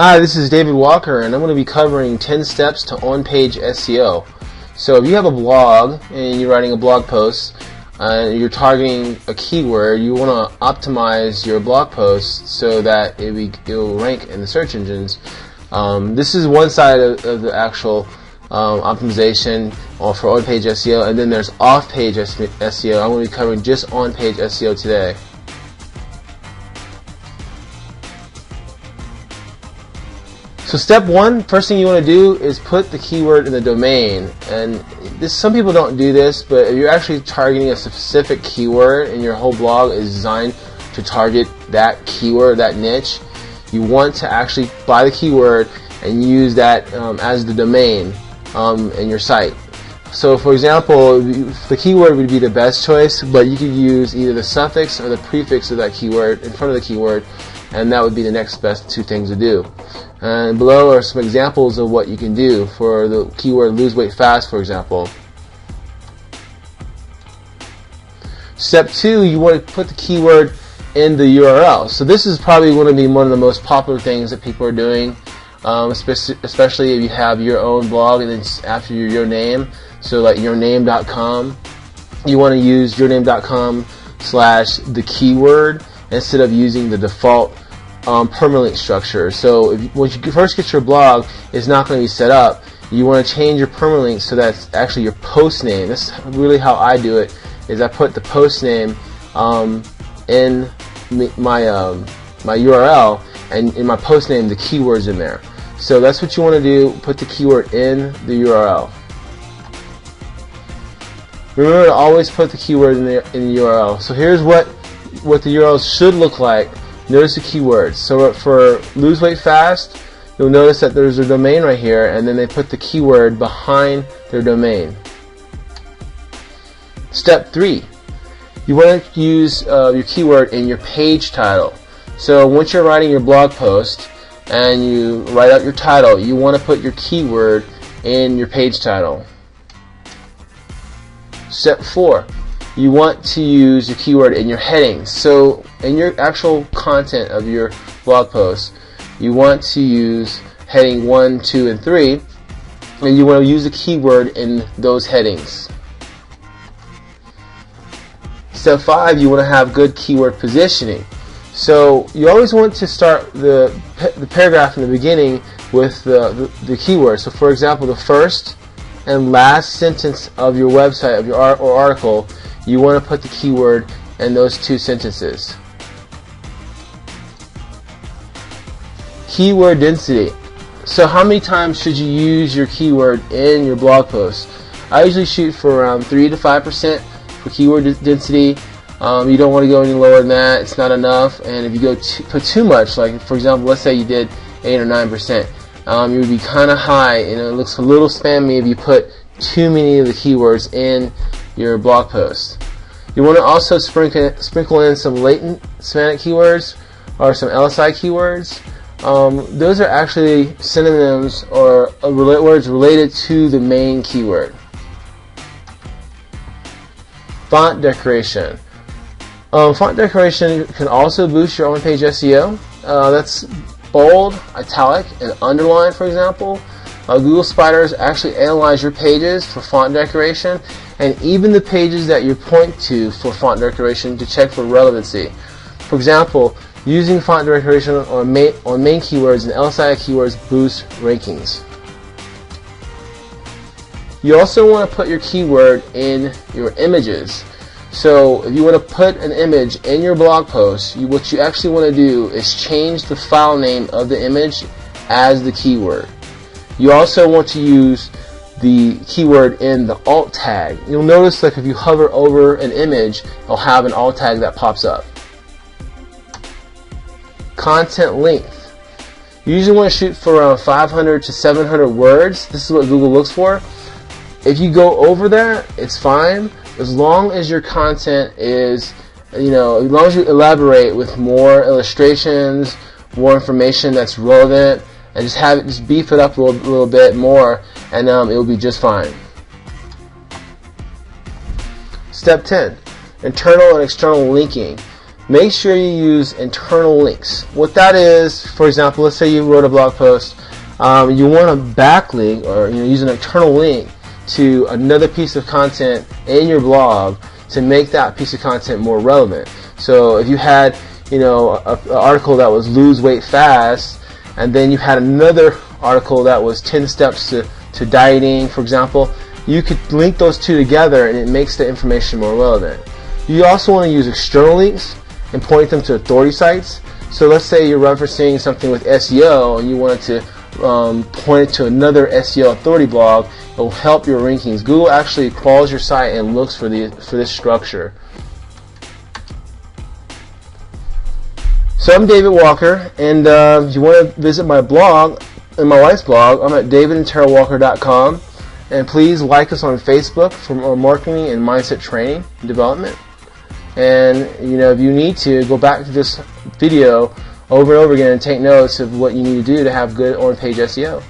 Hi, this is David Walker, and I'm going to be covering 10 steps to on-page SEO. So if you have a blog and you're writing a blog post and you're targeting a keyword, you want to optimize your blog post so that it will rank in the search engines. This is one side of the actual optimization for on-page SEO, and then there's off-page SEO. I'm going to be covering just on-page SEO today. So step one, first thing you want to do is put the keyword in the domain. And some people don't do this, but if you're actually targeting a specific keyword and your whole blog is designed to target that keyword, that niche, you want to actually buy the keyword and use that as the domain in your site. So for example, the keyword would be the best choice, but you could use either the suffix or the prefix of that keyword in front of the keyword, and that would be the next best two things to do. And below are some examples of what you can do for the keyword lose weight fast, for example. Step two, you want to put the keyword in the URL. So this is probably going to be one of the most popular things that people are doing, especially if you have your own blog and then after your name. So like yourname.com, you want to use yourname.com/the keyword instead of using the default permalink structure. So when you first get your blog, it's not going to be set up. You want to change your permalink so that's actually your post name. That's really how I do it. Is I put the post name in my URL, and in my post name the keyword's in there. So that's what you want to do. Put the keyword in the URL. Remember to always put the keyword in the URL. So here's what the URL should look like. Notice the keywords. So for lose weight fast, you'll notice that there's a domain right here, and then they put the keyword behind their domain. Step three, you want to use your keyword in your page title. So once you're writing your blog post and you write out your title, you want to put your keyword in your page title. Step four, you want to use your keyword in your headings. So in your actual content of your blog post, you want to use heading 1, 2, and 3, and you want to use the keyword in those headings. Step 5, you want to have good keyword positioning. So you always want to start the paragraph in the beginning with the keyword. So for example, the first and last sentence of your website, of your article, you want to put the keyword in those two sentences. Keyword density. So how many times should you use your keyword in your blog post? I usually shoot for around 3 to 5% for keyword density. You don't want to go any lower than that. It's not enough. And if you put too much, like for example, let's say you did 8 or 9%, you would be kind of high, and it looks a little spammy if you put too many of the keywords in your blog post. You want to also sprinkle in some latent semantic keywords or some LSI keywords. Those are actually synonyms or words related to the main keyword. Font decoration. Font decoration can also boost your on-page SEO. That's bold, italic, and underline, for example. Google Spiders actually analyze your pages for font decoration, and even the pages that you point to for font decoration to check for relevancy. For example, using font decoration on main keywords and LSI keywords boosts rankings. You also want to put your keyword in your images. So if you want to put an image in your blog post, what you actually want to do is change the file name of the image as the keyword. You also want to use the keyword in the alt tag. You'll notice like if you hover over an image, it'll have an alt tag that pops up. Content length. You usually want to shoot for around 500 to 700 words. This is what Google looks for. If you go over that, it's fine, as long as your content is, as long as you elaborate with more illustrations, more information that's relevant, and just beef it up a little bit more, and it will be just fine. Step 10, internal and external linking. make sure you use internal links. What that is, for example, let's say you wrote a blog post, you want a backlink, or use an internal link to another piece of content in your blog to make that piece of content more relevant. So if you had an article that was lose weight fast, and then you had another article that was 10 steps to dieting, for example, you could link those two together and it makes the information more relevant. You also want to use external links and point them to authority sites. So let's say you're referencing something with SEO and you wanted to point it to another SEO authority blog. It will help your rankings. Google actually crawls your site and looks for this structure. So I'm David Walker, and if you want to visit my blog and my wife's blog, I'm at davidandtarawalker.com. And please like us on Facebook for more marketing and mindset training and development. And if you need to, go back to this video over and over again and take notes of what you need to do to have good on-page SEO.